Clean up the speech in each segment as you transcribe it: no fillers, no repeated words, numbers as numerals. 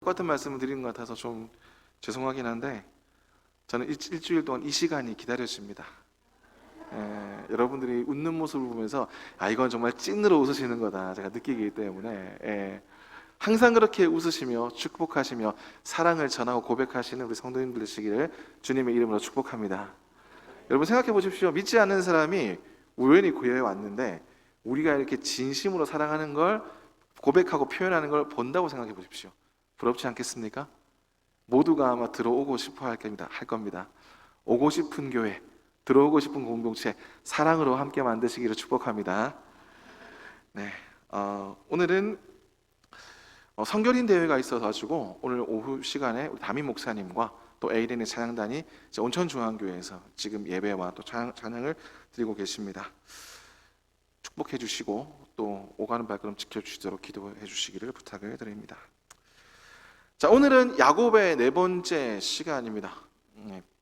똑같은 말씀을 드리는 것 같아서 좀 죄송하긴 한데 저는 일주일 동안 이 시간이 기다려집니다. 여러분들이 웃는 모습을 보면서 이건 정말 찐으로 웃으시는 거다 제가 느끼기 때문에 항상 그렇게 웃으시며 축복하시며 사랑을 전하고 고백하시는 우리 성도님들 되시기를 주님의 이름으로 축복합니다. 여러분 생각해 보십시오. 믿지 않는 사람이 우연히 교회에 왔는데 우리가 이렇게 진심으로 사랑하는 걸 고백하고 표현하는 걸 본다고 생각해 보십시오. 부럽지 않겠습니까? 모두가 아마 들어오고 싶어 할 겁니다. 오고 싶은 교회, 들어오고 싶은 공동체, 사랑으로 함께 만드시기를 축복합니다. 네, 오늘은 성결인 대회가 있어가지고 오늘 오후 시간에 우리 담임 목사님과 또 에이렌의 찬양단이 온천중앙교회에서 지금 예배와 또 찬양을 드리고 계십니다. 축복해 주시고 또 오가는 발걸음 지켜주시도록 기도해 주시기를 부탁을 드립니다. 자, 오늘은 야곱의 네 번째 시간입니다.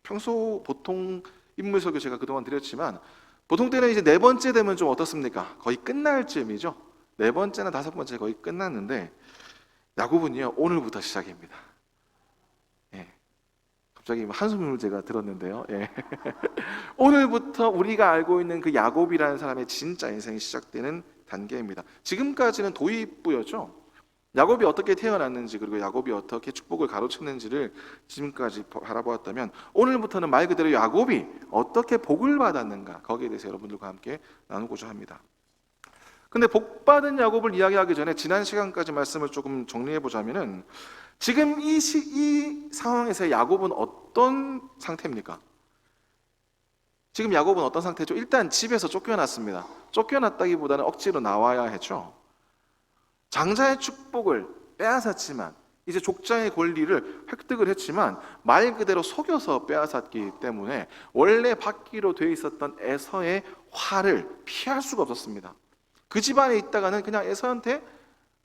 평소 보통 인물 설교 제가 그동안 드렸지만 보통 때는 이제 네 번째 되면 좀 어떻습니까? 거의 끝날 즈음이죠. 네 번째나 다섯 번째 거의 끝났는데 야곱은요 오늘부터 시작입니다. 갑자기 한숨을 제가 들었는데요. 오늘부터 우리가 알고 있는 그 야곱이라는 사람의 진짜 인생이 시작되는 단계입니다. 지금까지는 도입부였죠. 야곱이 어떻게 태어났는지 그리고 야곱이 어떻게 축복을 가로챘는지를 지금까지 바라보았다면 오늘부터는 말 그대로 야곱이 어떻게 복을 받았는가 거기에 대해서 여러분들과 함께 나누고자 합니다. 근데 복받은 야곱을 이야기하기 전에 지난 시간까지 말씀을 조금 정리해 보자면은 지금 이 상황에서 야곱은 어떤 상태입니까? 지금 야곱은 어떤 상태죠? 일단 집에서 쫓겨났습니다. 쫓겨났다기보다는 억지로 나와야 했죠. 장자의 축복을 빼앗았지만 이제 족장의 권리를 획득을 했지만 말 그대로 속여서 빼앗았기 때문에 원래 받기로 돼 있었던 에서의 화를 피할 수가 없었습니다. 그 집안에 있다가는 그냥 에서한테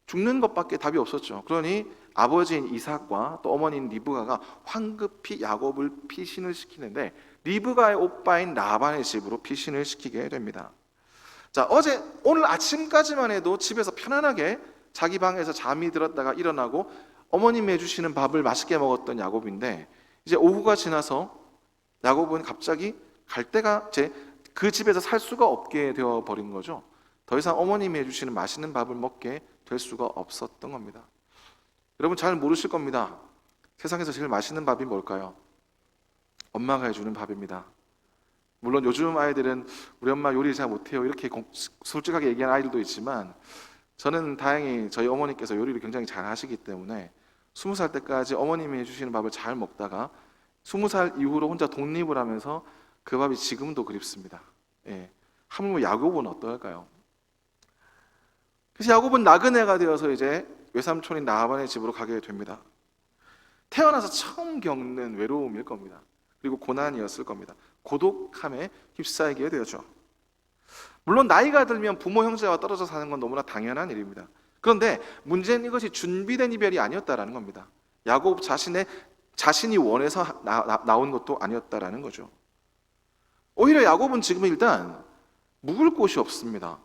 죽는 것밖에 답이 없었죠. 그러니 아버지인 이삭과 또 어머니인 리브가가 황급히 야곱을 피신을 시키는데 리브가의 오빠인 라반의 집으로 피신을 시키게 됩니다. 자, 오늘 아침까지만 해도 집에서 편안하게 자기 방에서 잠이 들었다가 일어나고 어머님이 해주시는 밥을 맛있게 먹었던 야곱인데 이제 오후가 지나서 야곱은 갑자기 갈 데가 그 집에서 살 수가 없게 되어 버린 거죠. 더 이상 어머님이 해주시는 맛있는 밥을 먹게 될 수가 없었던 겁니다. 여러분 잘 모르실 겁니다. 세상에서 제일 맛있는 밥이 뭘까요? 엄마가 해주는 밥입니다. 물론 요즘 아이들은 우리 엄마 요리 잘 못해요 이렇게 솔직하게 얘기하는 아이들도 있지만 저는 다행히 저희 어머니께서 요리를 굉장히 잘 하시기 때문에 20살 때까지 어머님이 해주시는 밥을 잘 먹다가 20살 이후로 혼자 독립을 하면서 그 밥이 지금도 그립습니다. 하물며 야곱은 어떨까요? 그래서 야곱은 나그네가 되어서 이제 외삼촌인 라반의 집으로 가게 됩니다. 태어나서 처음 겪는 외로움일 겁니다. 그리고 고난이었을 겁니다. 고독함에 휩싸이게 되죠. 물론 나이가 들면 부모 형제와 떨어져 사는 건 너무나 당연한 일입니다. 그런데 문제는 이것이 준비된 이별이 아니었다라는 겁니다. 야곱 자신이 원해서 나온 것도 아니었다라는 거죠. 오히려 야곱은 지금 일단 묵을 곳이 없습니다.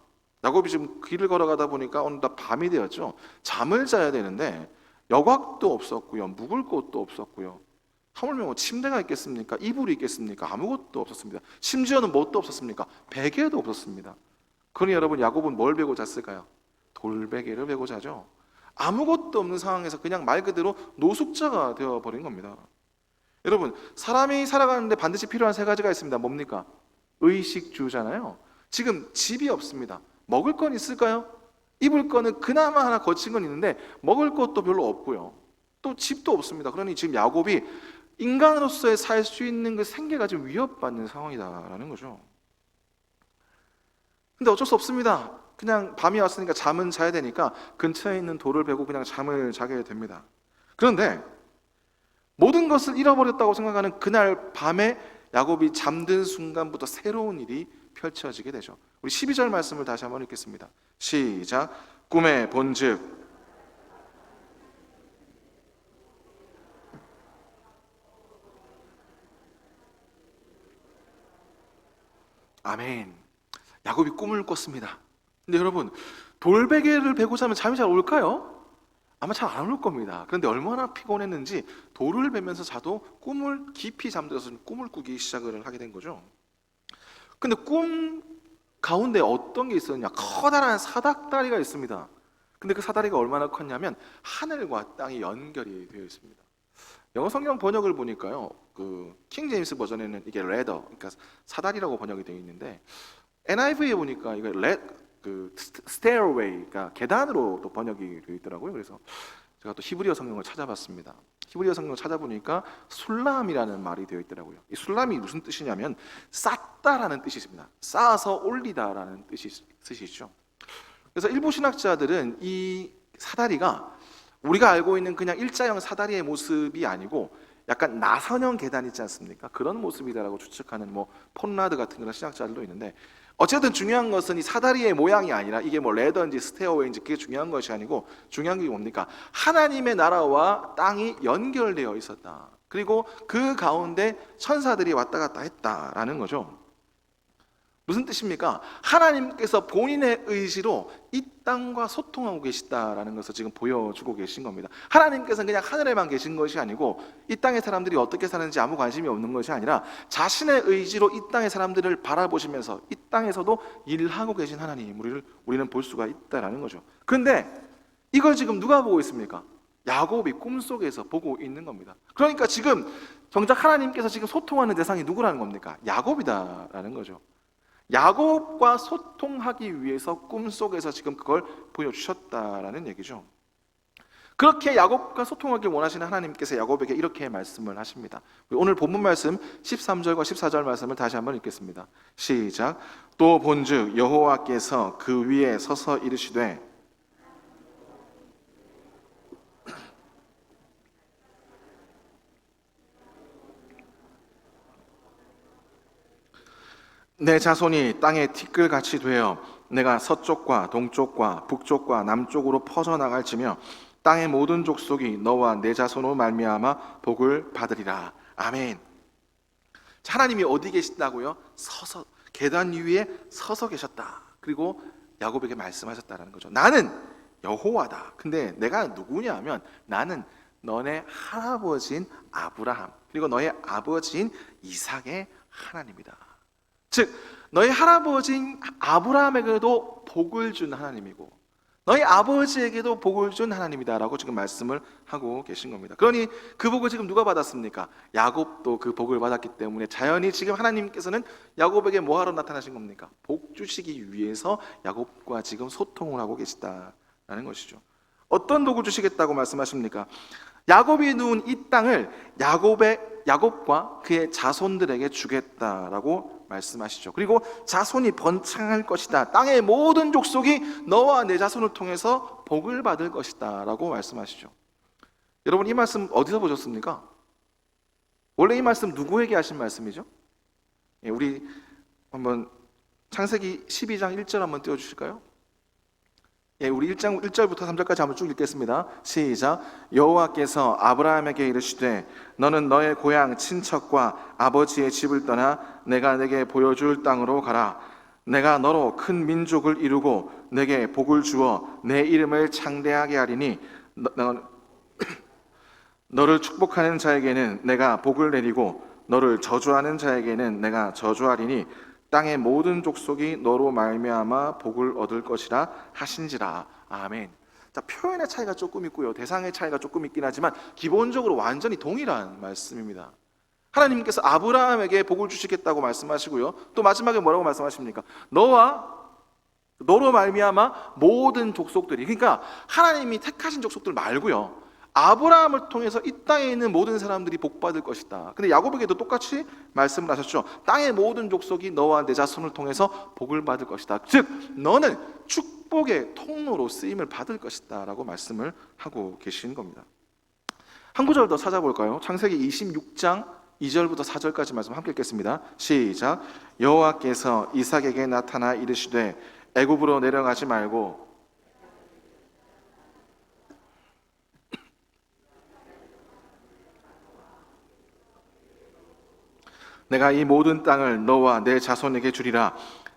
야곱이 지금 길을 걸어가다 보니까 어느덧 밤이 되었죠. 잠을 자야 되는데 여곽도 없었고요, 묵을 곳도 없었고요. 하물며 뭐 침대가 있겠습니까? 이불이 있겠습니까? 아무것도 없었습니다. 심지어는 뭣도 없었습니까? 베개도 없었습니다. 그러니 여러분 야곱은 뭘 베고 잤을까요? 돌베개를 베고 자죠. 아무것도 없는 상황에서 그냥 말 그대로 노숙자가 되어버린 겁니다. 여러분 사람이 살아가는데 반드시 필요한 세 가지가 있습니다. 뭡니까? 의식주잖아요. 지금 집이 없습니다. 먹을 건 있을까요? 입을 거는 그나마 하나 거친 건 있는데 먹을 것도 별로 없고요. 또 집도 없습니다. 그러니 지금 야곱이 인간으로서의 살 수 있는 그 생계가 지금 위협받는 상황이다라는 거죠. 근데 어쩔 수 없습니다. 그냥 밤이 왔으니까 잠은 자야 되니까 근처에 있는 돌을 베고 그냥 잠을 자게 됩니다. 그런데 모든 것을 잃어버렸다고 생각하는 그날 밤에 야곱이 잠든 순간부터 새로운 일이 펼쳐지게 되죠. 우리 12절 말씀을 다시 한번 읽겠습니다. 시작. 꿈의 본즉 아멘. 야곱이 꿈을 꿨습니다. 근데 여러분 돌베개를 베고 자면 잠이 잘 올까요? 아마 잘 안 올 겁니다. 그런데 얼마나 피곤했는지 돌을 베면서 자도 꿈을 깊이 잠들어서 꿈을 꾸기 시작을 하게 된 거죠. 근데 꿈 가운데 어떤 게 있었냐? 커다란 사닥다리가 있습니다. 근데 그 사다리가 얼마나 컸냐면 하늘과 땅이 연결이 되어 있습니다. 영어 성경 번역을 보니까요, 그 킹 제임스 버전에는 이게 레더, 그러니까 사다리라고 번역이 되어 있는데 NIV에 보니까 이거 그 stairway가 계단으로 또 번역이 되어 있더라고요. 그래서 제가 또 히브리어 성경을 찾아봤습니다. 히브리어 성경을 찾아보니까 술람이라는 말이 되어 있더라고요. 이 술람이 무슨 뜻이냐면 쌓다라는 뜻이 있습니다. 쌓아서 올리다라는 뜻이죠. 그래서 일부 신학자들은 이 사다리가 우리가 알고 있는 그냥 일자형 사다리의 모습이 아니고 약간 나선형 계단 있지 않습니까? 그런 모습이다라고 추측하는 폰라드 같은 그런 신학자들도 있는데, 어쨌든 중요한 것은 이 사다리의 모양이 아니라 이게 레더인지 스테어웨이인지 그게 중요한 것이 아니고 중요한 게 뭡니까? 하나님의 나라와 땅이 연결되어 있었다. 그리고 그 가운데 천사들이 왔다 갔다 했다라는 거죠. 무슨 뜻입니까? 하나님께서 본인의 의지로 이 땅과 소통하고 계시다라는 것을 지금 보여주고 계신 겁니다. 하나님께서는 그냥 하늘에만 계신 것이 아니고 이 땅의 사람들이 어떻게 사는지 아무 관심이 없는 것이 아니라 자신의 의지로 이 땅의 사람들을 바라보시면서 이 땅에서도 일하고 계신 하나님, 우리는 볼 수가 있다라는 거죠. 그런데 이걸 지금 누가 보고 있습니까? 야곱이 꿈속에서 보고 있는 겁니다. 그러니까 지금 정작 하나님께서 지금 소통하는 대상이 누구라는 겁니까? 야곱이다라는 거죠. 야곱과 소통하기 위해서 꿈속에서 지금 그걸 보여주셨다라는 얘기죠. 그렇게 야곱과 소통하길 원하시는 하나님께서 야곱에게 이렇게 말씀을 하십니다. 오늘 본문 말씀 13절과 14절 말씀을 다시 한번 읽겠습니다. 시작. 또 본즉 여호와께서 그 위에 서서 이르시되 내 자손이 땅에 티끌같이 되어 내가 서쪽과 동쪽과 북쪽과 남쪽으로 퍼져나갈지며 땅의 모든 족속이 너와 내 자손으로 말미암아 복을 받으리라. 아멘. 하나님이 어디 계신다고요? 서서 계단 위에 서서 계셨다. 그리고 야곱에게 말씀하셨다는 거죠. 나는 여호와다. 근데 내가 누구냐면 나는 너네 할아버지인 아브라함 그리고 너의 아버지인 이삭의 하나님이다. 즉 너희 할아버지인 아브라함에게도 복을 준 하나님이고 너희 아버지에게도 복을 준 하나님이다라고 지금 말씀을 하고 계신 겁니다. 그러니 그 복을 지금 누가 받았습니까? 야곱도 그 복을 받았기 때문에 자연히 지금 하나님께서는 야곱에게 뭐하러 나타나신 겁니까? 복 주시기 위해서 야곱과 지금 소통을 하고 계시다라는 것이죠. 어떤 복을 주시겠다고 말씀하십니까? 야곱이 누운 이 땅을 야곱과 그의 자손들에게 주겠다라고 말씀하시죠. 그리고 자손이 번창할 것이다. 땅의 모든 족속이 너와 내 자손을 통해서 복을 받을 것이다 라고 말씀하시죠. 여러분, 이 말씀 어디서 보셨습니까? 원래 이 말씀 누구에게 하신 말씀이죠? 우리 한번 창세기 12장 1절 한번 띄워주실까요? 우리 1절부터 3절까지 한번 쭉 읽겠습니다. 시작. 여호와께서 아브라함에게 이르시되 너는 너의 고향 친척과 아버지의 집을 떠나 내가 내게 보여줄 땅으로 가라. 내가 너로 큰 민족을 이루고 내게 복을 주어 내 이름을 창대하게 하리니 너를 축복하는 자에게는 내가 복을 내리고 너를 저주하는 자에게는 내가 저주하리니 땅의 모든 족속이 너로 말미암아 복을 얻을 것이라 하신지라. 아멘. 자, 표현의 차이가 조금 있고요, 대상의 차이가 조금 있긴 하지만 기본적으로 완전히 동일한 말씀입니다. 하나님께서 아브라함에게 복을 주시겠다고 말씀하시고요, 또 마지막에 뭐라고 말씀하십니까? 너로 말미암아 모든 족속들이, 그러니까 하나님이 택하신 족속들 말고요, 아브라함을 통해서 이 땅에 있는 모든 사람들이 복받을 것이다. 근데 야곱에게도 똑같이 말씀을 하셨죠. 땅의 모든 족속이 너와 내 자손을 통해서 복을 받을 것이다. 즉 너는 축복의 통로로 쓰임을 받을 것이다 라고 말씀을 하고 계신 겁니다. 한 구절 더 찾아볼까요? 창세기 26장 2절부터 4절까지 말씀 함께 읽겠습니다. 시작. 여호와께서 이삭에게 나타나 이르시되 애굽으로 내려가지 말고 내가 이 모든 땅을 너와 내 자손에게 주리라.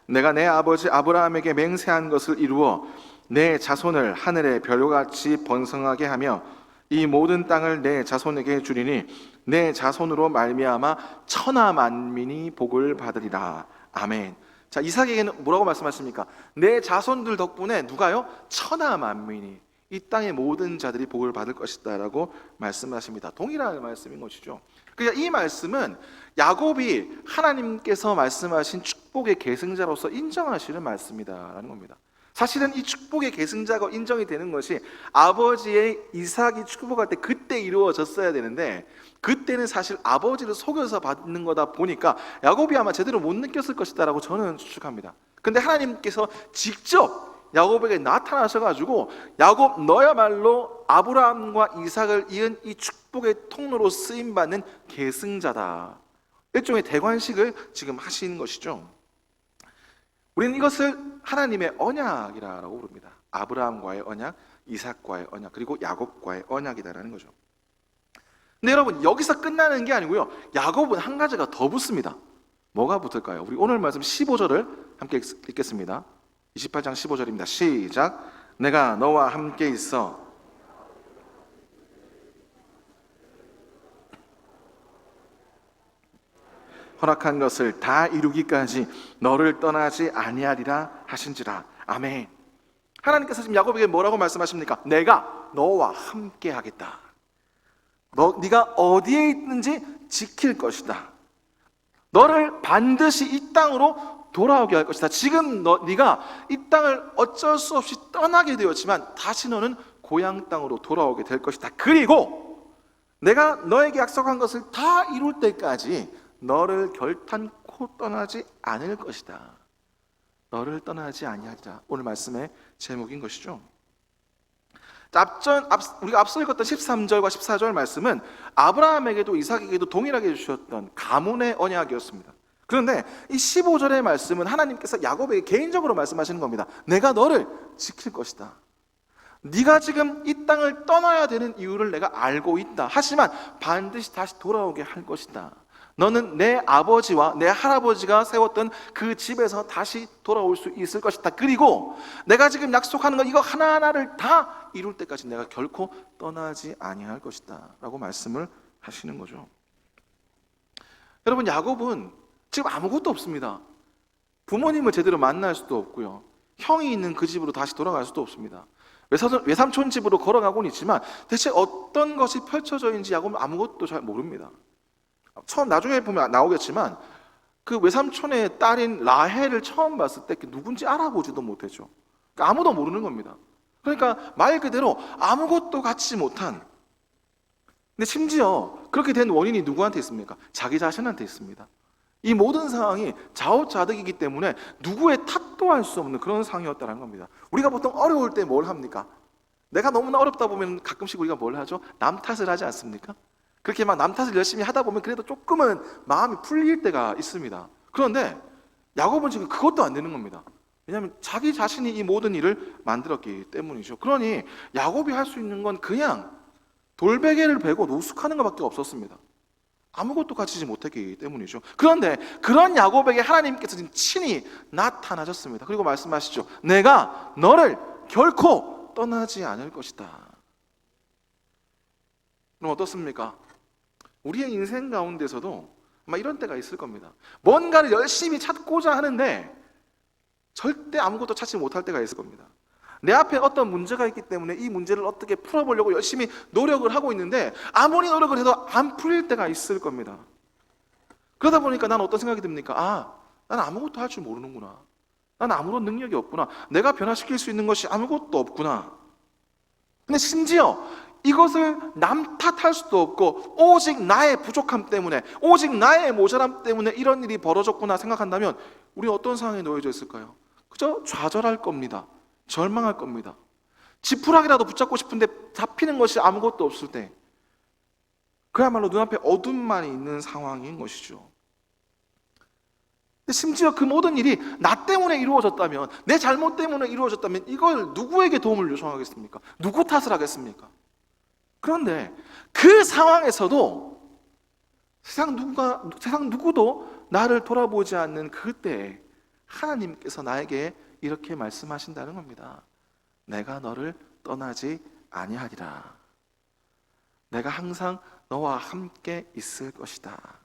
내가 내 아버지 아브라함에게 맹세한 것을 이루어 내 자손을 하늘의 별같이 번성하게 하며 이 모든 땅을 내 자손에게 주리니 내 자손으로 말미암아 천하 만민이 복을 받으리라. 아멘. 자, 이삭에게는 뭐라고 말씀하십니까? 내 자손들 덕분에 누가요? 천하 만민이, 이 땅의 모든 자들이 복을 받을 것이다 라고 말씀하십니다. 동일한 말씀인 것이죠. 그러니까 이 말씀은 야곱이 하나님께서 말씀하신 축복의 계승자로서 인정하시는 말씀이다라는 겁니다. 사실은 이 축복의 계승자가 인정이 되는 것이 아버지의 이삭이 축복할 때 그때 이루어졌어야 되는데, 그때는 사실 아버지를 속여서 받는 거다 보니까 야곱이 아마 제대로 못 느꼈을 것이다 라고 저는 추측합니다. 근데 하나님께서 직접 야곱에게 나타나셔가지고 야곱, 너야말로 아브라함과 이삭을 이은 이 축복의 통로로 쓰임받는 계승자다, 일종의 대관식을 지금 하신 것이죠. 우리는 이것을 하나님의 언약이라고 부릅니다. 아브라함과의 언약, 이삭과의 언약, 그리고 야곱과의 언약이다라는 거죠. 근데 여러분, 여기서 끝나는 게 아니고요, 야곱은 한 가지가 더 붙습니다. 뭐가 붙을까요? 우리 오늘 말씀 15절을 함께 읽겠습니다. 28장 15절입니다. 시작. 내가 너와 함께 있어 허락한 것을 다 이루기까지 너를 떠나지 아니하리라 하신지라. 아멘. 하나님께서 지금 야곱에게 뭐라고 말씀하십니까? 내가 너와 함께 하겠다. 네가 어디에 있는지 지킬 것이다. 너를 반드시 이 땅으로 돌아오게 할 것이다. 지금 네가 이 땅을 어쩔 수 없이 떠나게 되었지만 다시 너는 고향 땅으로 돌아오게 될 것이다. 그리고 내가 너에게 약속한 것을 다 이룰 때까지 너를 결탄코 떠나지 않을 것이다. 너를 떠나지 아니하리라. 오늘 말씀의 제목인 것이죠. 우리가 앞서 읽었던 13절과 14절 말씀은 아브라함에게도 이삭에게도 동일하게 주셨던 가문의 언약이었습니다. 그런데 이 15절의 말씀은 하나님께서 야곱에게 개인적으로 말씀하시는 겁니다. 내가 너를 지킬 것이다. 네가 지금 이 땅을 떠나야 되는 이유를 내가 알고 있다. 하지만 반드시 다시 돌아오게 할 것이다. 너는 내 아버지와 내 할아버지가 세웠던 그 집에서 다시 돌아올 수 있을 것이다. 그리고 내가 지금 약속하는 것, 이거 하나하나를 다 이룰 때까지 내가 결코 떠나지 아니할 것이다 라고 말씀을 하시는 거죠. 여러분, 야곱은 지금 아무것도 없습니다. 부모님을 제대로 만날 수도 없고요, 형이 있는 그 집으로 다시 돌아갈 수도 없습니다. 외삼촌 집으로 걸어가고는 있지만 대체 어떤 것이 펼쳐져 있는지 야곱은 아무것도 잘 모릅니다. 처음 나중에 보면 나오겠지만 그 외삼촌의 딸인 라헬을 처음 봤을 때 누군지 알아보지도 못했죠. 그러니까 아무도 모르는 겁니다. 그러니까 말 그대로 아무것도 갖지 못한, 근데 심지어 그렇게 된 원인이 누구한테 있습니까? 자기 자신한테 있습니다. 이 모든 상황이 좌우자득이기 때문에 누구의 탓도 할 수 없는 그런 상황이었다는 겁니다. 우리가 보통 어려울 때 뭘 합니까? 내가 너무나 어렵다 보면 가끔씩 우리가 뭘 하죠? 남 탓을 하지 않습니까? 그렇게 막 남 탓을 열심히 하다 보면 그래도 조금은 마음이 풀릴 때가 있습니다. 그런데 야곱은 지금 그것도 안 되는 겁니다. 왜냐하면 자기 자신이 이 모든 일을 만들었기 때문이죠. 그러니 야곱이 할 수 있는 건 그냥 돌베개를 베고 노숙하는 것밖에 없었습니다. 아무것도 가지지 못했기 때문이죠. 그런데 그런 야곱에게 하나님께서 지금 친히 나타나셨습니다. 그리고 말씀하시죠. 내가 너를 결코 떠나지 않을 것이다. 그럼 어떻습니까? 우리의 인생 가운데서도 아마 이런 때가 있을 겁니다. 뭔가를 열심히 찾고자 하는데 절대 아무것도 찾지 못할 때가 있을 겁니다. 내 앞에 어떤 문제가 있기 때문에 이 문제를 어떻게 풀어보려고 열심히 노력을 하고 있는데 아무리 노력을 해도 안 풀릴 때가 있을 겁니다. 그러다 보니까 난 어떤 생각이 듭니까? 난 아무것도 할 줄 모르는구나. 난 아무런 능력이 없구나. 내가 변화시킬 수 있는 것이 아무것도 없구나. 근데 심지어 이것을 남 탓할 수도 없고 오직 나의 부족함 때문에, 오직 나의 모자람 때문에 이런 일이 벌어졌구나 생각한다면 우리는 어떤 상황에 놓여져 있을까요? 그저 좌절할 겁니다. 절망할 겁니다. 지푸라기라도 붙잡고 싶은데 잡히는 것이 아무것도 없을 때 그야말로 눈앞에 어둠만 있는 상황인 것이죠. 근데 심지어 그 모든 일이 나 때문에 이루어졌다면, 내 잘못 때문에 이루어졌다면 이걸 누구에게 도움을 요청하겠습니까? 누구 탓을 하겠습니까? 그런데 그 상황에서도 세상 누구도 나를 돌아보지 않는 그때에 하나님께서 나에게 이렇게 말씀하신다는 겁니다. 내가 너를 떠나지 아니하리라. 내가 항상 너와 함께 있을 것이다.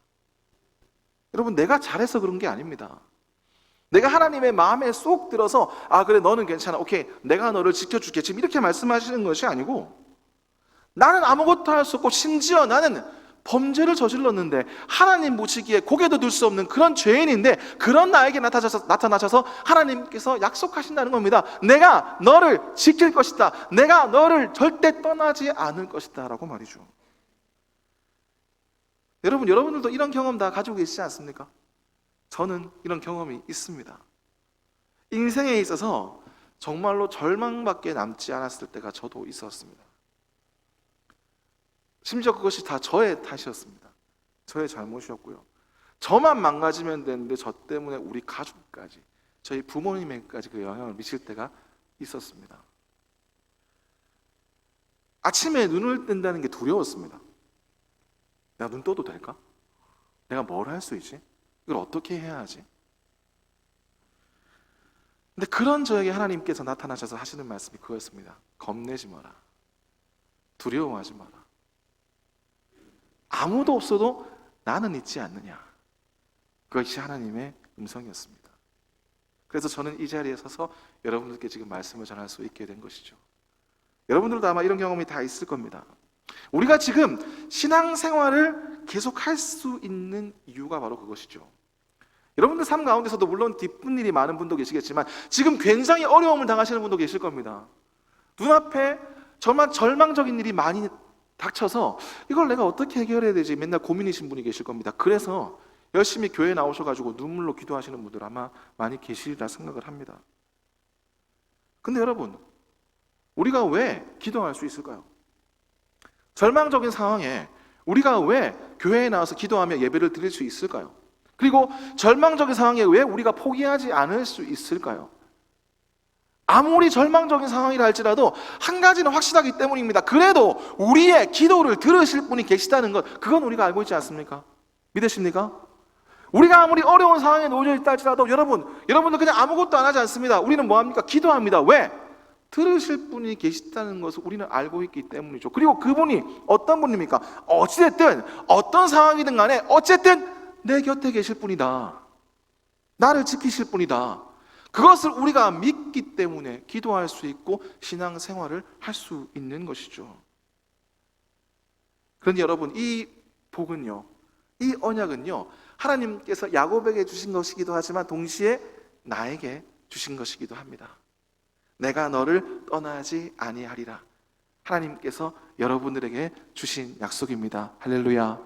여러분, 내가 잘해서 그런 게 아닙니다. 내가 하나님의 마음에 쏙 들어서 그래 너는 괜찮아, 오케이, 내가 너를 지켜줄게, 지금 이렇게 말씀하시는 것이 아니고, 나는 아무것도 할 수 없고 심지어 나는 범죄를 저질렀는데 하나님 보시기에 고개도 들 수 없는 그런 죄인인데, 그런 나에게 나타나셔서 하나님께서 약속하신다는 겁니다. 내가 너를 지킬 것이다, 내가 너를 절대 떠나지 않을 것이다 라고 말이죠. 여러분들도 이런 경험 다 가지고 계시지 않습니까? 저는 이런 경험이 있습니다. 인생에 있어서 정말로 절망밖에 남지 않았을 때가 저도 있었습니다. 심지어 그것이 다 저의 탓이었습니다. 저의 잘못이었고요. 저만 망가지면 되는데 저 때문에 우리 가족까지, 저희 부모님에게까지 그 영향을 미칠 때가 있었습니다. 아침에 눈을 뜬다는 게 두려웠습니다. 내가 눈 떠도 될까? 내가 뭘 할 수 있지? 이걸 어떻게 해야 하지? 근데 그런 저에게 하나님께서 나타나셔서 하시는 말씀이 그거였습니다. 겁내지 마라. 두려워하지 마라. 아무도 없어도 나는 있지 않느냐. 그것이 하나님의 음성이었습니다. 그래서 저는 이 자리에 서서 여러분들께 지금 말씀을 전할 수 있게 된 것이죠. 여러분들도 아마 이런 경험이 다 있을 겁니다. 우리가 지금 신앙생활을 계속할 수 있는 이유가 바로 그것이죠. 여러분들 삶 가운데서도 물론 기쁜 일이 많은 분도 계시겠지만 지금 굉장히 어려움을 당하시는 분도 계실 겁니다. 눈앞에 정말 절망적인 일이 많이 닥쳐서 이걸 내가 어떻게 해결해야 되지 맨날 고민이신 분이 계실 겁니다. 그래서 열심히 교회에 나오셔가지고 눈물로 기도하시는 분들 아마 많이 계시리라 생각을 합니다. 근데 여러분, 우리가 왜 기도할 수 있을까요? 절망적인 상황에 우리가 왜 교회에 나와서 기도하며 예배를 드릴 수 있을까요? 그리고 절망적인 상황에 왜 우리가 포기하지 않을 수 있을까요? 아무리 절망적인 상황이라 할지라도 한 가지는 확실하기 때문입니다. 그래도 우리의 기도를 들으실 분이 계시다는 것, 그건 우리가 알고 있지 않습니까? 믿으십니까? 우리가 아무리 어려운 상황에 놓여져 있다 할지라도 여러분들 그냥 아무것도 안 하지 않습니다. 우리는 뭐합니까? 기도합니다. 왜? 들으실 분이 계시다는 것을 우리는 알고 있기 때문이죠. 그리고 그분이 어떤 분입니까? 어찌됐든 어떤 상황이든 간에 어쨌든 내 곁에 계실 분이다. 나를 지키실 분이다. 그것을 우리가 믿기 때문에 기도할 수 있고 신앙생활을 할 수 있는 것이죠. 그런데 여러분, 이 복은요, 이 언약은요, 하나님께서 야곱에게 주신 것이기도 하지만 동시에 나에게 주신 것이기도 합니다. 내가 너를 떠나지 아니하리라. 하나님께서 여러분들에게 주신 약속입니다. 할렐루야.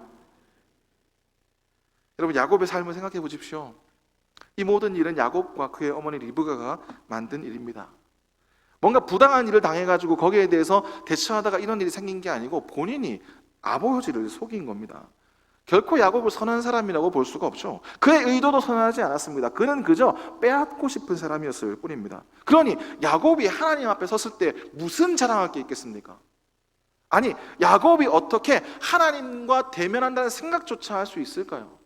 여러분, 야곱의 삶을 생각해 보십시오. 이 모든 일은 야곱과 그의 어머니 리브가가 만든 일입니다. 뭔가 부당한 일을 당해가지고 거기에 대해서 대처하다가 이런 일이 생긴 게 아니고 본인이 아버지를 속인 겁니다. 결코 야곱을 선한 사람이라고 볼 수가 없죠. 그의 의도도 선하지 않았습니다. 그는 그저 빼앗고 싶은 사람이었을 뿐입니다. 그러니 야곱이 하나님 앞에 섰을 때 무슨 자랑할 게 있겠습니까? 아니, 야곱이 어떻게 하나님과 대면한다는 생각조차 할 수 있을까요?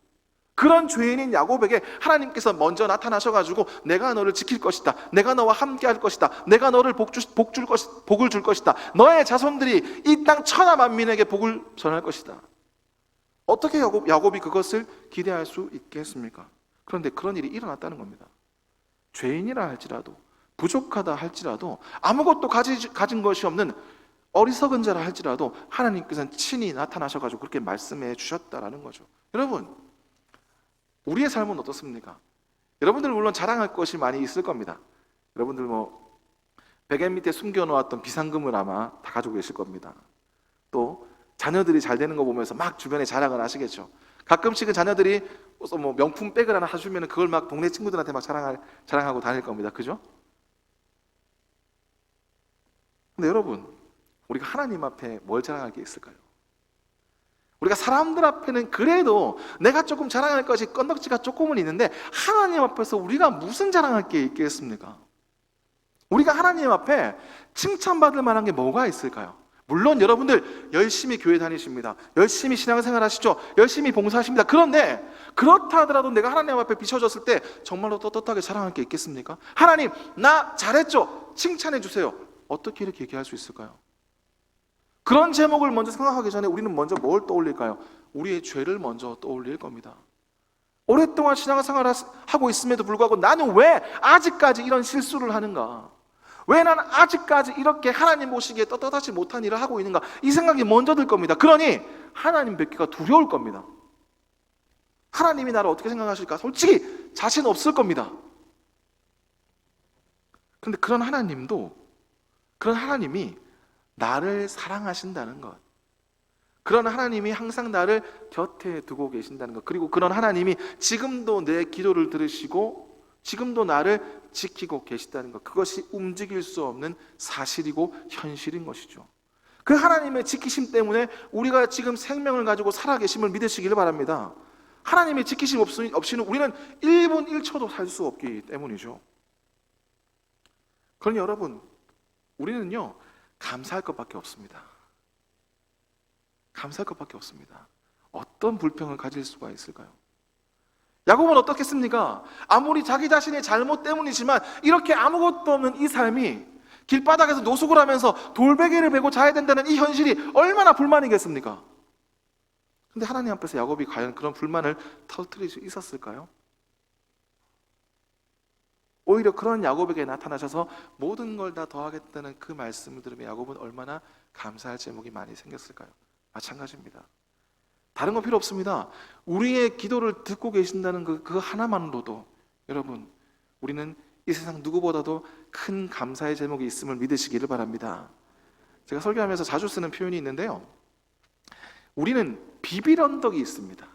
그런 죄인인 야곱에게 하나님께서 먼저 나타나셔가지고 내가 너를 지킬 것이다, 내가 너와 함께 할 것이다, 내가 너를 복을 줄 것이다, 너의 자손들이 이 땅 천하 만민에게 복을 전할 것이다. 어떻게 야곱이 그것을 기대할 수 있겠습니까? 그런데 그런 일이 일어났다는 겁니다. 죄인이라 할지라도, 부족하다 할지라도, 아무것도 가진 것이 없는 어리석은 자라 할지라도 하나님께서는 친히 나타나셔가지고 그렇게 말씀해 주셨다라는 거죠. 여러분, 우리의 삶은 어떻습니까? 여러분들 물론 자랑할 것이 많이 있을 겁니다. 여러분들 베개 밑에 숨겨놓았던 비상금을 아마 다 가지고 계실 겁니다. 또 자녀들이 잘 되는 거 보면서 막 주변에 자랑을 하시겠죠. 가끔씩은 자녀들이 명품 백을 하나 사주면 그걸 막 동네 친구들한테 막 자랑하고 다닐 겁니다. 그죠? 근데 여러분, 우리가 하나님 앞에 뭘 자랑할 게 있을까요? 우리가 사람들 앞에는 그래도 내가 조금 자랑할 것이 건덕지가 조금은 있는데 하나님 앞에서 우리가 무슨 자랑할 게 있겠습니까? 우리가 하나님 앞에 칭찬받을 만한 게 뭐가 있을까요? 물론 여러분들 열심히 교회 다니십니다. 열심히 신앙생활 하시죠. 열심히 봉사하십니다. 그런데 그렇다 하더라도 내가 하나님 앞에 비춰졌을 때 정말로 떳떳하게 자랑할 게 있겠습니까? 하나님, 나 잘했죠? 칭찬해 주세요. 어떻게 이렇게 얘기할 수 있을까요? 그런 제목을 먼저 생각하기 전에 우리는 먼저 뭘 떠올릴까요? 우리의 죄를 먼저 떠올릴 겁니다. 오랫동안 신앙생활을 하고 있음에도 불구하고 나는 왜 아직까지 이런 실수를 하는가? 왜 나는 아직까지 이렇게 하나님 보시기에 떳떳하지 못한 일을 하고 있는가? 이 생각이 먼저 들 겁니다. 그러니 하나님 뵙기가 두려울 겁니다. 하나님이 나를 어떻게 생각하실까? 솔직히 자신 없을 겁니다. 그런데 그런 하나님이 나를 사랑하신다는 것, 그런 하나님이 항상 나를 곁에 두고 계신다는 것, 그리고 그런 하나님이 지금도 내 기도를 들으시고 지금도 나를 지키고 계시다는 것, 그것이 움직일 수 없는 사실이고 현실인 것이죠. 그 하나님의 지키심 때문에 우리가 지금 생명을 가지고 살아계심을 믿으시기를 바랍니다. 하나님의 지키심 없이는 우리는 1분 1초도 살 수 없기 때문이죠. 그러니 여러분, 우리는요 감사할 것밖에 없습니다. 감사할 것밖에 없습니다. 어떤 불평을 가질 수가 있을까요? 야곱은 어떻겠습니까? 아무리 자기 자신의 잘못 때문이지만 이렇게 아무것도 없는 이 삶이, 길바닥에서 노숙을 하면서 돌베개를 베고 자야 된다는 이 현실이 얼마나 불만이겠습니까? 근데 하나님 앞에서 야곱이 과연 그런 불만을 터뜨릴 수 있었을까요? 오히려 그런 야곱에게 나타나셔서 모든 걸 다 더하겠다는 그 말씀을 들으면 야곱은 얼마나 감사할 제목이 많이 생겼을까요? 마찬가지입니다. 다른 건 필요 없습니다. 우리의 기도를 듣고 계신다는 그 하나만으로도 여러분, 우리는 이 세상 누구보다도 큰 감사의 제목이 있음을 믿으시기를 바랍니다. 제가 설교하면서 자주 쓰는 표현이 있는데요, 우리는 비빌 언덕이 있습니다.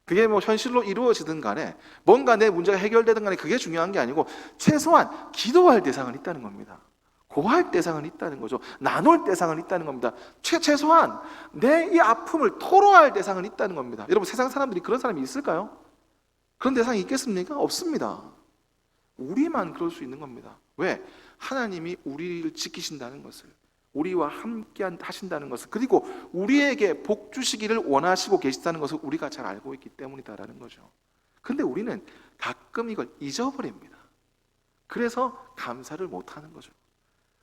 그게 뭐 현실로 이루어지든 간에 뭔가 내 문제가 해결되든 간에 그게 중요한 게 아니고 최소한 기도할 대상은 있다는 겁니다. 고할 대상은 있다는 거죠. 나눌 대상은 있다는 겁니다. 최소한 내 이 아픔을 토로할 대상은 있다는 겁니다. 여러분, 세상 사람들이 그런 사람이 있을까요? 그런 대상이 있겠습니까? 없습니다. 우리만 그럴 수 있는 겁니다. 왜? 하나님이 우리를 지키신다는 것을, 우리와 함께 하신다는 것을, 그리고 우리에게 복 주시기를 원하시고 계시다는 것을 우리가 잘 알고 있기 때문이다라는 거죠. 근데 우리는 가끔 이걸 잊어버립니다. 그래서 감사를 못하는 거죠.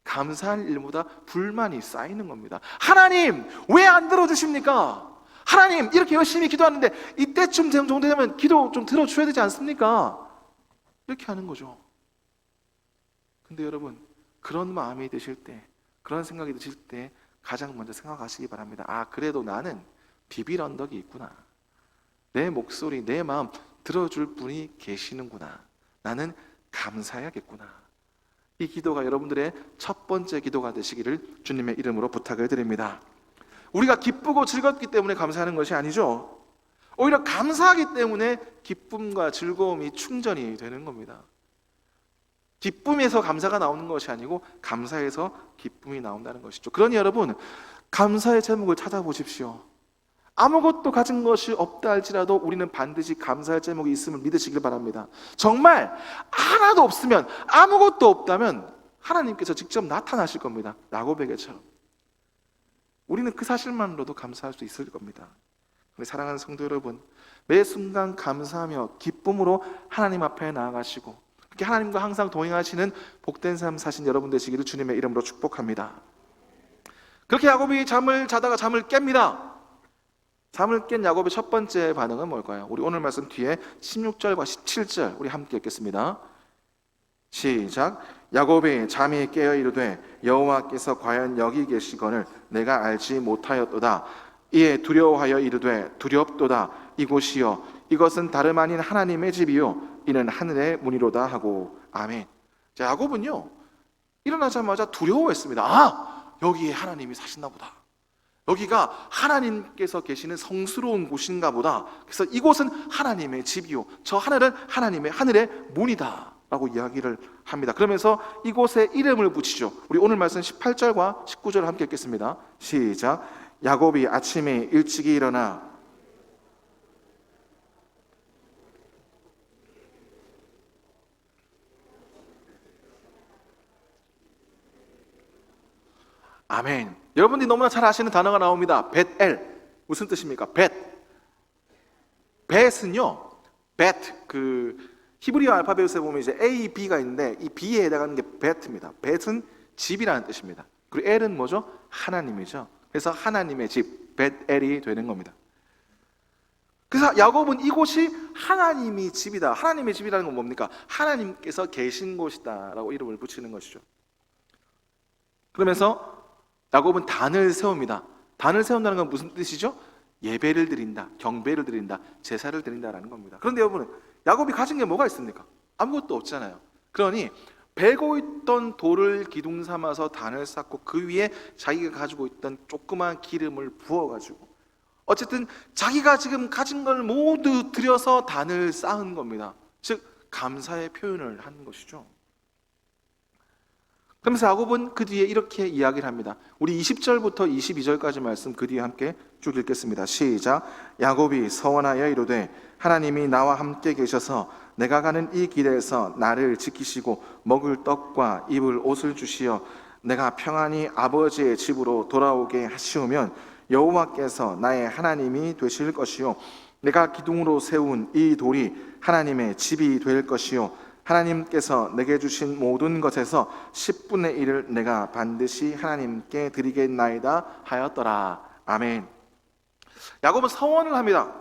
감사할 일보다 불만이 쌓이는 겁니다. 하나님, 왜 안 들어주십니까? 하나님, 이렇게 열심히 기도하는데 이때쯤 정도 되면 기도 좀 들어줘야 되지 않습니까? 이렇게 하는 거죠. 근데 여러분, 그런 마음이 드실 때, 그런 생각이 드실 때 가장 먼저 생각하시기 바랍니다. 아, 그래도 나는 비빌 언덕이 있구나. 내 목소리, 내 마음 들어줄 분이 계시는구나. 나는 감사해야겠구나. 이 기도가 여러분들의 첫 번째 기도가 되시기를 주님의 이름으로 부탁을 드립니다. 우리가 기쁘고 즐겁기 때문에 감사하는 것이 아니죠. 오히려 감사하기 때문에 기쁨과 즐거움이 충전이 되는 겁니다. 기쁨에서 감사가 나오는 것이 아니고 감사에서 기쁨이 나온다는 것이죠. 그러니 여러분, 감사의 제목을 찾아보십시오. 아무것도 가진 것이 없다 할지라도 우리는 반드시 감사할 제목이 있음을 믿으시길 바랍니다. 정말 하나도 없으면, 아무것도 없다면 하나님께서 직접 나타나실 겁니다. 야곱에게처럼. 우리는 그 사실만으로도 감사할 수 있을 겁니다. 우리 사랑하는 성도 여러분, 매 순간 감사하며 기쁨으로 하나님 앞에 나아가시고 그렇게 하나님과 항상 동행하시는 복된 삶 사신 여러분 되시기를 주님의 이름으로 축복합니다. 그렇게 야곱이 잠을 자다가 잠을 깹니다. 잠을 깬 야곱의 첫 번째 반응은 뭘까요? 우리 오늘 말씀 뒤에 16절과 17절 우리 함께 읽겠습니다. 시작. 야곱이 잠이 깨어 이르되 여호와께서 과연 여기 계시거늘 내가 알지 못하였도다. 이에 두려워하여 이르되 두렵도다. 이곳이요 이것은 다름 아닌 하나님의 집이요 이는 하늘의 문이로다 하고. 아멘. 자, 야곱은요 일어나자마자 두려워했습니다. 아, 여기에 하나님이 사시나 보다. 여기가 하나님께서 계시는 성스러운 곳인가 보다. 그래서 이곳은 하나님의 집이요 저 하늘은 하나님의 하늘의 문이다 라고 이야기를 합니다. 그러면서 이곳에 이름을 붙이죠. 우리 오늘 말씀 18절과 19절을 함께 읽겠습니다. 시작. 야곱이 아침에 일찍이 일어나 아멘. 여러분들이 너무나 잘 아시는 단어가 나옵니다. 벳엘. 무슨 뜻입니까? 벳. 벳은요, 벳, 히브리어 알파벳에 보면 이제 A, B가 있는데 이 B에 해당하는 게 벳입니다. 벳은 집이라는 뜻입니다. 그리고 L은 뭐죠? 하나님이죠. 그래서 하나님의 집, 벳엘이 되는 겁니다. 그래서 야곱은 이곳이 하나님이 집이다. 하나님의 집이라는 건 뭡니까? 하나님께서 계신 곳이다 라고 이름을 붙이는 것이죠. 그러면서 야곱은 단을 세웁니다. 단을 세운다는 건 무슨 뜻이죠? 예배를 드린다, 경배를 드린다, 제사를 드린다라는 겁니다. 그런데 여러분, 야곱이 가진 게 뭐가 있습니까? 아무것도 없잖아요. 그러니 베고 있던 돌을 기둥 삼아서 단을 쌓고 그 위에 자기가 가지고 있던 조그만 기름을 부어가지고 어쨌든 자기가 지금 가진 걸 모두 들여서 단을 쌓은 겁니다. 즉 감사의 표현을 하는 것이죠. 그러면서 야곱은 그 뒤에 이렇게 이야기를 합니다. 우리 20절부터 22절까지 말씀 그 뒤에 함께 쭉 읽겠습니다. 시작. 야곱이 서원하여 이르되 하나님이 나와 함께 계셔서 내가 가는 이 길에서 나를 지키시고 먹을 떡과 입을 옷을 주시어 내가 평안히 아버지의 집으로 돌아오게 하시오면 여호와께서 나의 하나님이 되실 것이요 내가 기둥으로 세운 이 돌이 하나님의 집이 될 것이요 하나님께서 내게 주신 모든 것에서 10분의 1을 내가 반드시 하나님께 드리겠나이다 하였더라. 아멘. 야곱은 서원을 합니다.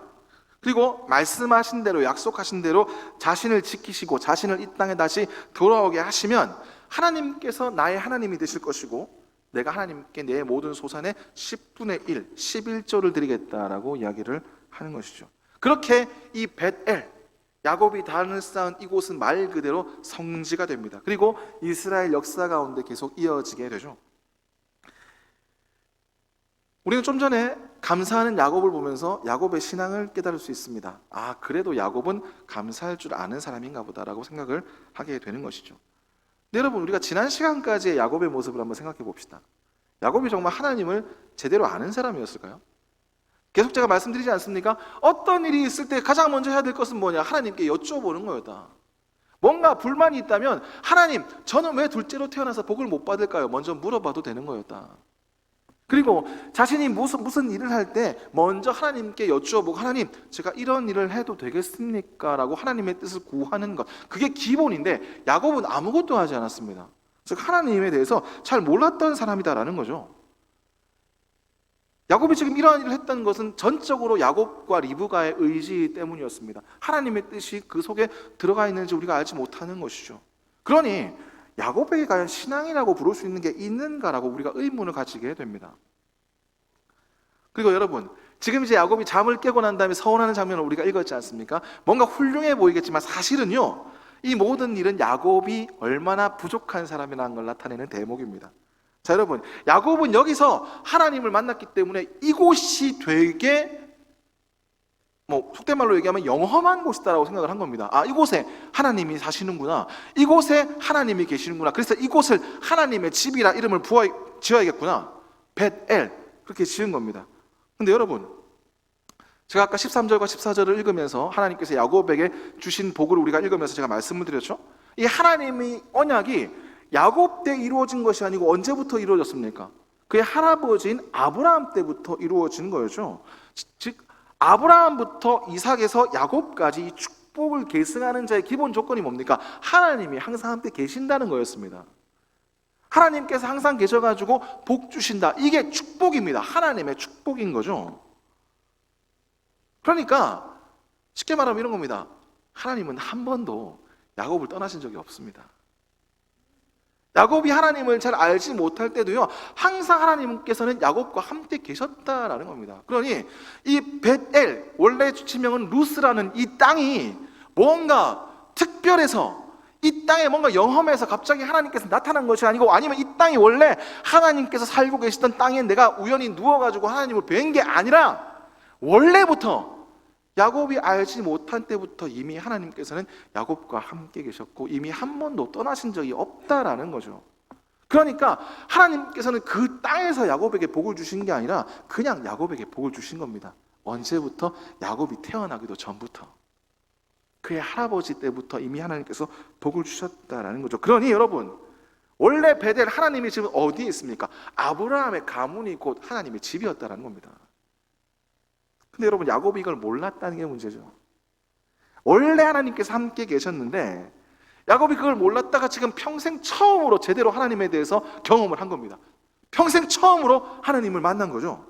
그리고 말씀하신 대로, 약속하신 대로 자신을 지키시고 자신을 이 땅에 다시 돌아오게 하시면 하나님께서 나의 하나님이 되실 것이고 내가 하나님께 내 모든 소산의 10분의 1, 11조를 드리겠다라고 이야기를 하는 것이죠. 그렇게 이 벳엘, 야곱이 단을 쌓은 이곳은 말 그대로 성지가 됩니다. 그리고 이스라엘 역사 가운데 계속 이어지게 되죠. 우리는 좀 전에 감사하는 야곱을 보면서 야곱의 신앙을 깨달을 수 있습니다. 아, 그래도 야곱은 감사할 줄 아는 사람인가 보다라고 생각을 하게 되는 것이죠. 근데 여러분, 우리가 지난 시간까지의 야곱의 모습을 한번 생각해 봅시다. 야곱이 정말 하나님을 제대로 아는 사람이었을까요? 계속 제가 말씀드리지 않습니까? 어떤 일이 있을 때 가장 먼저 해야 될 것은 뭐냐? 하나님께 여쭤보는 거였다. 뭔가 불만이 있다면 하나님, 저는 왜 둘째로 태어나서 복을 못 받을까요? 먼저 물어봐도 되는 거였다. 그리고 자신이 무슨 일을 할 때 먼저 하나님께 여쭈어보고 하나님, 제가 이런 일을 해도 되겠습니까? 라고 하나님의 뜻을 구하는 것, 그게 기본인데 야곱은 아무것도 하지 않았습니다. 즉 하나님에 대해서 잘 몰랐던 사람이다라는 거죠. 야곱이 지금 이러한 일을 했던 것은 전적으로 야곱과 리브가의 의지 때문이었습니다. 하나님의 뜻이 그 속에 들어가 있는지 우리가 알지 못하는 것이죠. 그러니 야곱에게 과연 신앙이라고 부를 수 있는 게 있는가라고 우리가 의문을 가지게 됩니다. 그리고 여러분, 지금 이제 야곱이 잠을 깨고 난 다음에 서원하는 장면을 우리가 읽었지 않습니까? 뭔가 훌륭해 보이겠지만 사실은요, 이 모든 일은 야곱이 얼마나 부족한 사람이라는 걸 나타내는 대목입니다. 자, 여러분, 야곱은 여기서 하나님을 만났기 때문에 이곳이 되게 속된 말로 얘기하면 영험한 곳이다라고 생각을 한 겁니다. 아, 이곳에 하나님이 사시는구나, 이곳에 하나님이 계시는구나, 그래서 이곳을 하나님의 집이라 이름을 지어야겠구나, 벳엘, 그렇게 지은 겁니다. 근데 여러분, 제가 아까 13절과 14절을 읽으면서 하나님께서 야곱에게 주신 복을 우리가 읽으면서 제가 말씀을 드렸죠. 이 하나님의 언약이 야곱 때 이루어진 것이 아니고 언제부터 이루어졌습니까? 그의 할아버지인 아브라함 때부터 이루어진 거였죠. 즉 아브라함부터 이삭에서 야곱까지 이 축복을 계승하는 자의 기본 조건이 뭡니까? 하나님이 항상 함께 계신다는 거였습니다. 하나님께서 항상 계셔가지고 복 주신다, 이게 축복입니다. 하나님의 축복인 거죠. 그러니까 쉽게 말하면 이런 겁니다. 하나님은 한 번도 야곱을 떠나신 적이 없습니다. 야곱이 하나님을 잘 알지 못할 때도요, 항상 하나님께서는 야곱과 함께 계셨다라는 겁니다. 그러니 이 벳엘, 원래 지명은 루스라는 이 땅이 뭔가 특별해서, 이 땅에 뭔가 영험해서 갑자기 하나님께서 나타난 것이 아니고, 아니면 이 땅이 원래 하나님께서 살고 계시던 땅에 내가 우연히 누워가지고 하나님을 뵌 게 아니라 원래부터 야곱이 알지 못한 때부터 이미 하나님께서는 야곱과 함께 계셨고 이미 한 번도 떠나신 적이 없다라는 거죠. 그러니까 하나님께서는 그 땅에서 야곱에게 복을 주신 게 아니라 그냥 야곱에게 복을 주신 겁니다. 언제부터? 야곱이 태어나기도 전부터, 그의 할아버지 때부터 이미 하나님께서 복을 주셨다라는 거죠. 그러니 여러분, 원래 베델, 하나님이 지금 어디에 있습니까? 아브라함의 가문이 곧 하나님의 집이었다라는 겁니다. 근데 여러분, 야곱이 이걸 몰랐다는 게 문제죠. 원래 하나님께서 함께 계셨는데 야곱이 그걸 몰랐다가 지금 평생 처음으로 제대로 하나님에 대해서 경험을 한 겁니다. 평생 처음으로 하나님을 만난 거죠.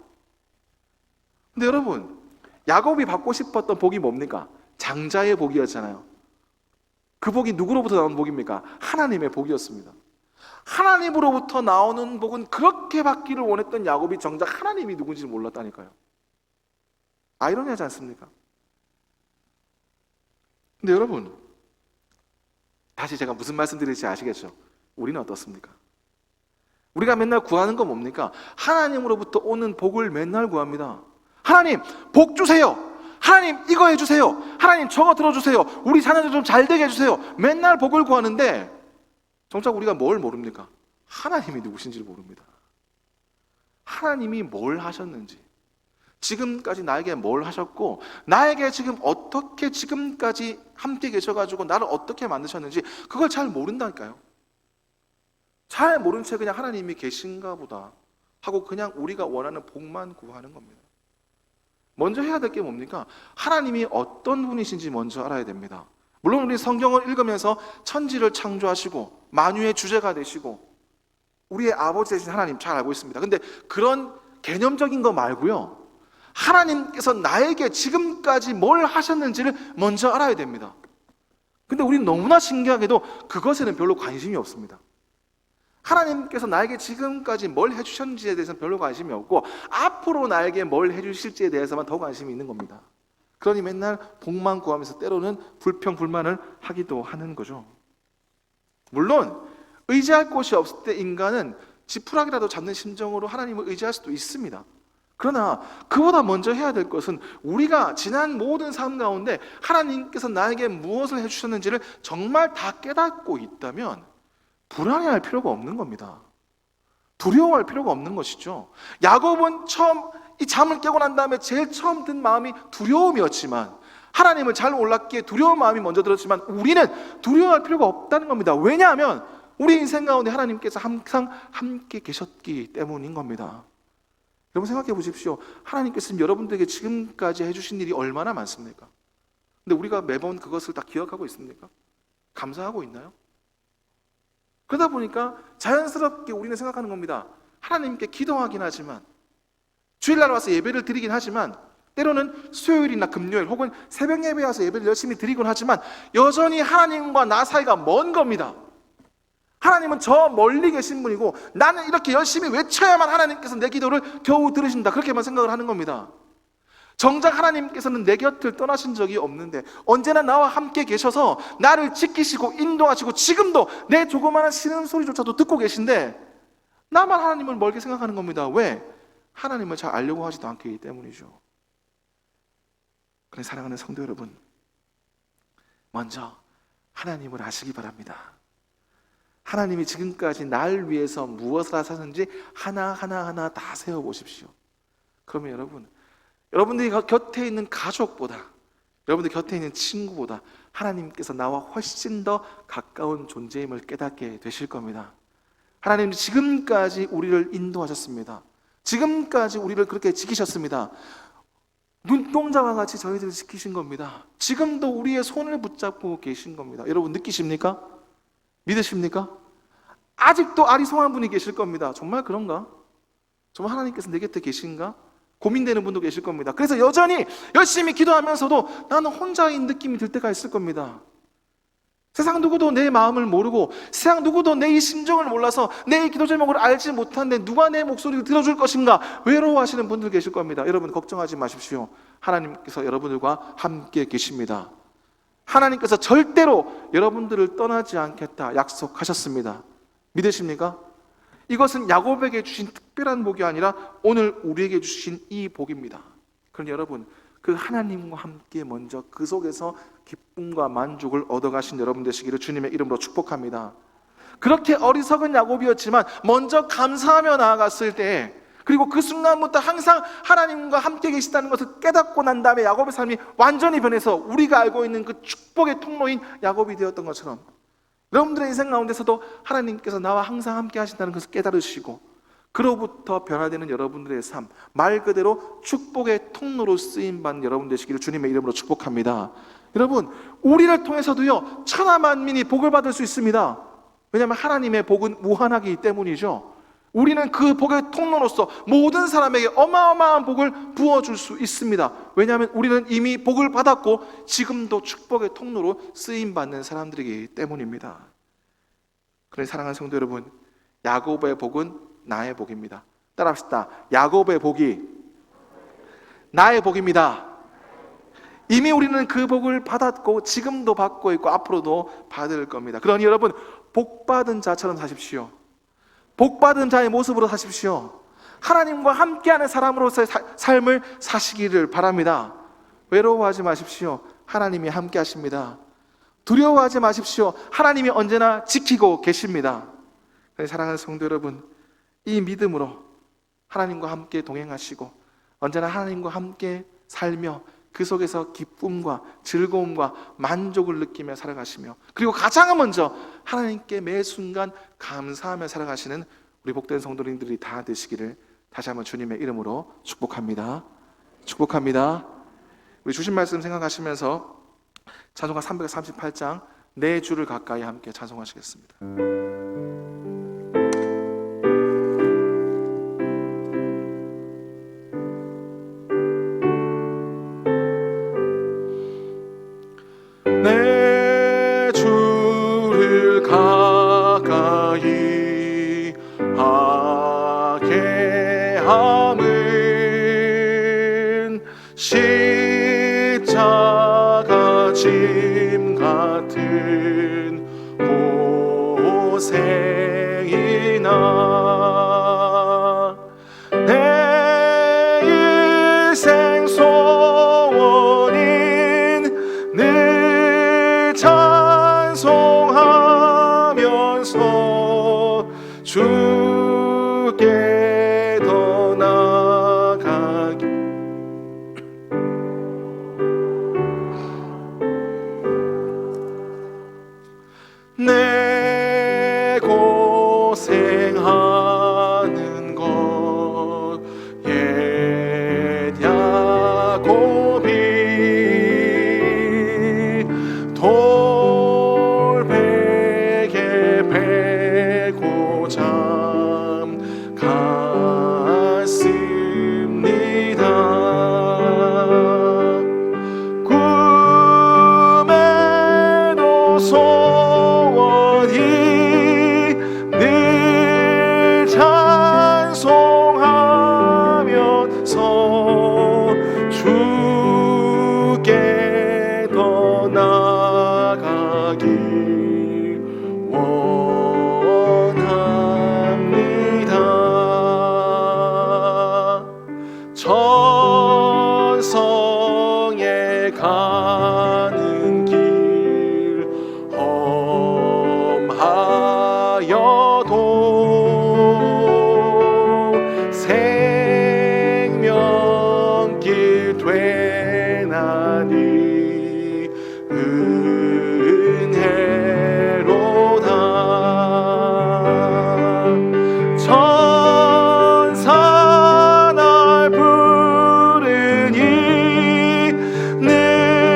근데 여러분, 야곱이 받고 싶었던 복이 뭡니까? 장자의 복이었잖아요. 그 복이 누구로부터 나온 복입니까? 하나님의 복이었습니다. 하나님으로부터 나오는 복은 그렇게 받기를 원했던 야곱이 정작 하나님이 누군지를 몰랐다니까요. 아이러니하지 않습니까? 근데 여러분, 다시 제가 무슨 말씀 드릴지 아시겠죠? 우리는 어떻습니까? 우리가 맨날 구하는 건 뭡니까? 하나님으로부터 오는 복을 맨날 구합니다. 하나님, 복 주세요. 하나님, 이거 해주세요. 하나님, 저거 들어주세요. 우리 자녀들 좀 잘 되게 해주세요. 맨날 복을 구하는데 정작 우리가 뭘 모릅니까? 하나님이 누구신지를 모릅니다. 하나님이 뭘 하셨는지, 지금까지 나에게 뭘 하셨고, 나에게 지금 어떻게 지금까지 함께 계셔가지고 나를 어떻게 만드셨는지 그걸 잘 모른다니까요. 잘 모른 채 그냥 하나님이 계신가 보다 하고 그냥 우리가 원하는 복만 구하는 겁니다. 먼저 해야 될 게 뭡니까? 하나님이 어떤 분이신지 먼저 알아야 됩니다. 물론 우리 성경을 읽으면서 천지를 창조하시고 만유의 주제가 되시고 우리의 아버지 되신 하나님 잘 알고 있습니다. 근데 그런 개념적인 거 말고요, 하나님께서 나에게 지금까지 뭘 하셨는지를 먼저 알아야 됩니다. 근데 우리는 너무나 신기하게도 그것에는 별로 관심이 없습니다. 하나님께서 나에게 지금까지 뭘 해주셨는지에 대해서는 별로 관심이 없고 앞으로 나에게 뭘 해주실지에 대해서만 더 관심이 있는 겁니다. 그러니 맨날 복만 구하면서 때로는 불평불만을 하기도 하는 거죠. 물론 의지할 곳이 없을 때 인간은 지푸라기라도 잡는 심정으로 하나님을 의지할 수도 있습니다. 그러나 그보다 먼저 해야 될 것은 우리가 지난 모든 삶 가운데 하나님께서 나에게 무엇을 해주셨는지를 정말 다 깨닫고 있다면 불안해할 필요가 없는 겁니다. 두려워할 필요가 없는 것이죠. 야곱은 처음 이 잠을 깨고 난 다음에 제일 처음 든 마음이 두려움이었지만, 하나님을 잘 몰랐기에 두려운 마음이 먼저 들었지만 우리는 두려워할 필요가 없다는 겁니다. 왜냐하면 우리 인생 가운데 하나님께서 항상 함께 계셨기 때문인 겁니다. 여러분 생각해 보십시오. 하나님께서 여러분들에게 지금까지 해주신 일이 얼마나 많습니까? 근데 우리가 매번 그것을 다 기억하고 있습니까? 감사하고 있나요? 그러다 보니까 자연스럽게 우리는 생각하는 겁니다. 하나님께 기도하긴 하지만, 주일날 와서 예배를 드리긴 하지만, 때로는 수요일이나 금요일 혹은 새벽 예배에 와서 예배를 열심히 드리곤 하지만 여전히 하나님과 나 사이가 먼 겁니다. 하나님은 저 멀리 계신 분이고 나는 이렇게 열심히 외쳐야만 하나님께서 내 기도를 겨우 들으신다, 그렇게만 생각을 하는 겁니다. 정작 하나님께서는 내 곁을 떠나신 적이 없는데 언제나 나와 함께 계셔서 나를 지키시고 인도하시고 지금도 내 조그마한 신음소리조차도 듣고 계신데 나만 하나님을 멀게 생각하는 겁니다. 왜? 하나님을 잘 알려고 하지도 않기 때문이죠. 그래, 사랑하는 성도 여러분, 먼저 하나님을 아시기 바랍니다. 하나님이 지금까지 날 위해서 무엇을 하셨는지 하나하나 다 세워보십시오. 그러면 여러분들이 곁에 있는 가족보다, 여러분들 곁에 있는 친구보다 하나님께서 나와 훨씬 더 가까운 존재임을 깨닫게 되실 겁니다. 하나님은 지금까지 우리를 인도하셨습니다. 지금까지 우리를 그렇게 지키셨습니다. 눈동자와 같이 저희들을 지키신 겁니다. 지금도 우리의 손을 붙잡고 계신 겁니다. 여러분 느끼십니까? 믿으십니까? 아직도 아리송한 분이 계실 겁니다. 정말 그런가? 정말 하나님께서 내 곁에 계신가? 고민되는 분도 계실 겁니다. 그래서 여전히 열심히 기도하면서도 나는 혼자인 느낌이 들 때가 있을 겁니다. 세상 누구도 내 마음을 모르고 세상 누구도 내 이 심정을 몰라서 내 이 기도 제목을 알지 못하는데 누가 내 목소리를 들어줄 것인가 외로워하시는 분들 계실 겁니다. 여러분 걱정하지 마십시오. 하나님께서 여러분들과 함께 계십니다. 하나님께서 절대로 여러분들을 떠나지 않겠다 약속하셨습니다. 믿으십니까? 이것은 야곱에게 주신 특별한 복이 아니라 오늘 우리에게 주신 이 복입니다. 그럼 여러분, 그 하나님과 함께 먼저 그 속에서 기쁨과 만족을 얻어가신 여러분 되시기를 주님의 이름으로 축복합니다. 그렇게 어리석은 야곱이었지만 먼저 감사하며 나아갔을 때, 그리고 그 순간부터 항상 하나님과 함께 계시다는 것을 깨닫고 난 다음에 야곱의 삶이 완전히 변해서 우리가 알고 있는 그 축복의 통로인 야곱이 되었던 것처럼 여러분들의 인생 가운데서도 하나님께서 나와 항상 함께 하신다는 것을 깨달으시고 그로부터 변화되는 여러분들의 삶, 말 그대로 축복의 통로로 쓰임받는 여러분 되시기를 주님의 이름으로 축복합니다. 여러분, 우리를 통해서도요 천하 만민이 복을 받을 수 있습니다. 왜냐하면 하나님의 복은 무한하기 때문이죠. 우리는 그 복의 통로로서 모든 사람에게 어마어마한 복을 부어줄 수 있습니다. 왜냐하면 우리는 이미 복을 받았고 지금도 축복의 통로로 쓰임받는 사람들이기 때문입니다. 그러니 사랑하는 성도 여러분, 야곱의 복은 나의 복입니다. 따라합시다. 야곱의 복이 나의 복입니다. 이미 우리는 그 복을 받았고 지금도 받고 있고 앞으로도 받을 겁니다. 그러니 여러분, 복받은 자처럼 사십시오. 복받은 자의 모습으로 사십시오. 하나님과 함께하는 사람으로서의 삶을 사시기를 바랍니다. 외로워하지 마십시오. 하나님이 함께 하십니다. 두려워하지 마십시오. 하나님이 언제나 지키고 계십니다. 사랑하는 성도 여러분, 이 믿음으로 하나님과 함께 동행하시고 언제나 하나님과 함께 살며 그 속에서 기쁨과 즐거움과 만족을 느끼며 살아가시며, 그리고 가장 먼저 하나님께 매 순간 감사하며 살아가시는 우리 복된 성도님들이 다 되시기를 다시 한번 주님의 이름으로 축복합니다. 축복합니다. 우리 주신 말씀 생각하시면서 찬송가 338장 내 주를 가까이 함께 찬송하시겠습니다. 내 주를 가까이 하게 함은 십자가 짐 같은 고생이나 내 일생 소원인 늘 찬송하면서 주께 더 나아가기. 내 고생하는 것 옛 야곱이 돌베개 베고 잠 갔습니다. 꿈에도 소원이 늘 찬송하면서 주께 더 나아가기 원합니다. 천성에 가는 길 험하여도 생명길 되나니 은혜로다. 천사 날 부르니 늘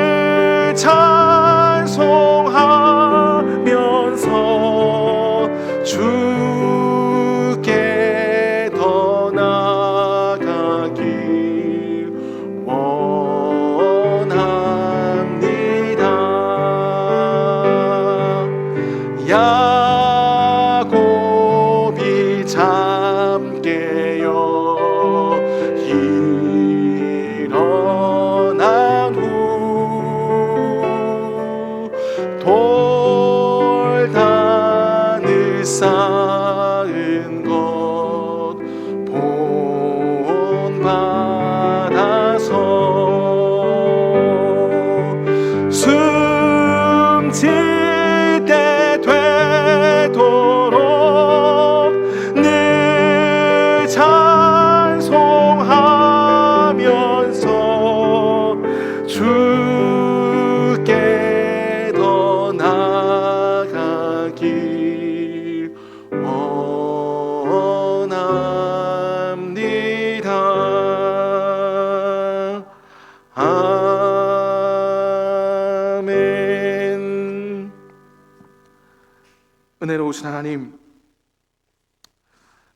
은혜로우신 하나님,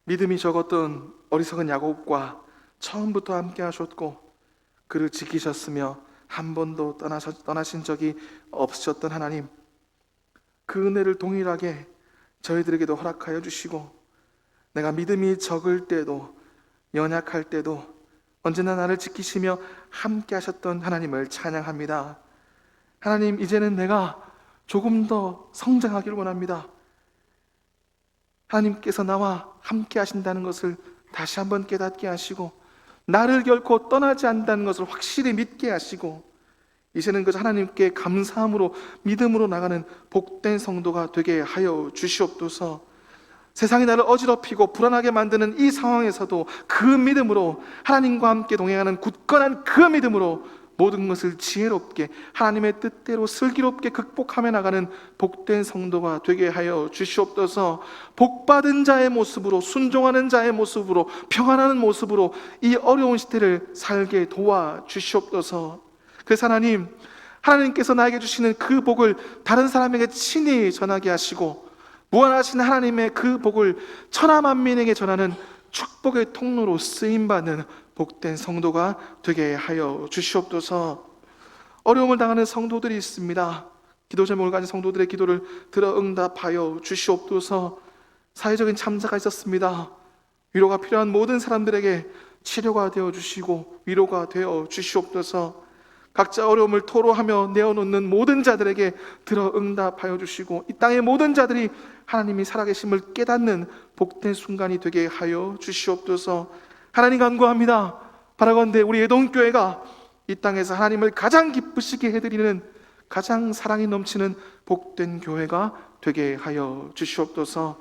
믿음이 적었던 어리석은 야곱과 처음부터 함께 하셨고 그를 지키셨으며 한 번도 떠나신 적이 없으셨던 하나님, 그 은혜를 동일하게 저희들에게도 허락하여 주시고, 내가 믿음이 적을 때도 연약할 때도 언제나 나를 지키시며 함께 하셨던 하나님을 찬양합니다. 하나님, 이제는 내가 조금 더 성장하기를 원합니다. 하나님께서 나와 함께 하신다는 것을 다시 한번 깨닫게 하시고, 나를 결코 떠나지 않는다는 것을 확실히 믿게 하시고, 이제는 그저 하나님께 감사함으로 믿음으로 나가는 복된 성도가 되게 하여 주시옵소서. 세상이 나를 어지럽히고 불안하게 만드는 이 상황에서도 그 믿음으로, 하나님과 함께 동행하는 굳건한 그 믿음으로 모든 것을 지혜롭게 하나님의 뜻대로 슬기롭게 극복하며 나가는 복된 성도가 되게 하여 주시옵소서. 복받은 자의 모습으로, 순종하는 자의 모습으로, 평안하는 모습으로 이 어려운 시대를 살게 도와 주시옵소서. 그래서 하나님, 하나님께서 나에게 주시는 그 복을 다른 사람에게 친히 전하게 하시고, 무한하신 하나님의 그 복을 천하만민에게 전하는 축복의 통로로 쓰임받는 복된 성도가 되게 하여 주시옵소서. 어려움을 당하는 성도들이 있습니다. 기도 제목을 가진 성도들의 기도를 들어 응답하여 주시옵소서. 사회적인 참사가 있었습니다. 위로가 필요한 모든 사람들에게 치료가 되어 주시고 위로가 되어 주시옵소서. 각자 어려움을 토로하며 내어놓는 모든 자들에게 들어 응답하여 주시고, 이 땅의 모든 자들이 하나님이 살아계심을 깨닫는 복된 순간이 되게 하여 주시옵소서. 하나님 간구합니다. 바라건대 우리 예동교회가 이 땅에서 하나님을 가장 기쁘시게 해드리는, 가장 사랑이 넘치는 복된 교회가 되게 하여 주시옵소서.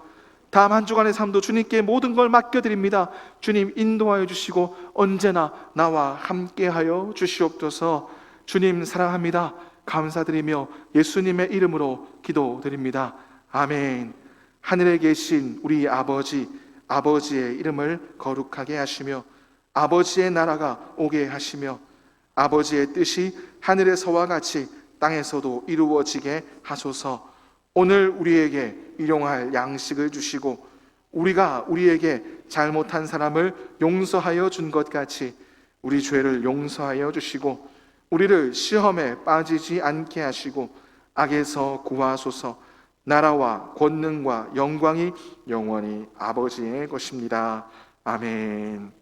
다음 한 주간의 삶도 주님께 모든 걸 맡겨드립니다. 주님 인도하여 주시고 언제나 나와 함께하여 주시옵소서. 주님 사랑합니다. 감사드리며 예수님의 이름으로 기도드립니다. 아멘. 하늘에 계신 우리 아버지, 아버지의 이름을 거룩하게 하시며 아버지의 나라가 오게 하시며 아버지의 뜻이 하늘에서와 같이 땅에서도 이루어지게 하소서. 오늘 우리에게 일용할 양식을 주시고 우리가 우리에게 잘못한 사람을 용서하여 준 것 같이 우리 죄를 용서하여 주시고 우리를 시험에 빠지지 않게 하시고 악에서 구하소서. 나라와 권능과 영광이 영원히 아버지의 것입니다. 아멘.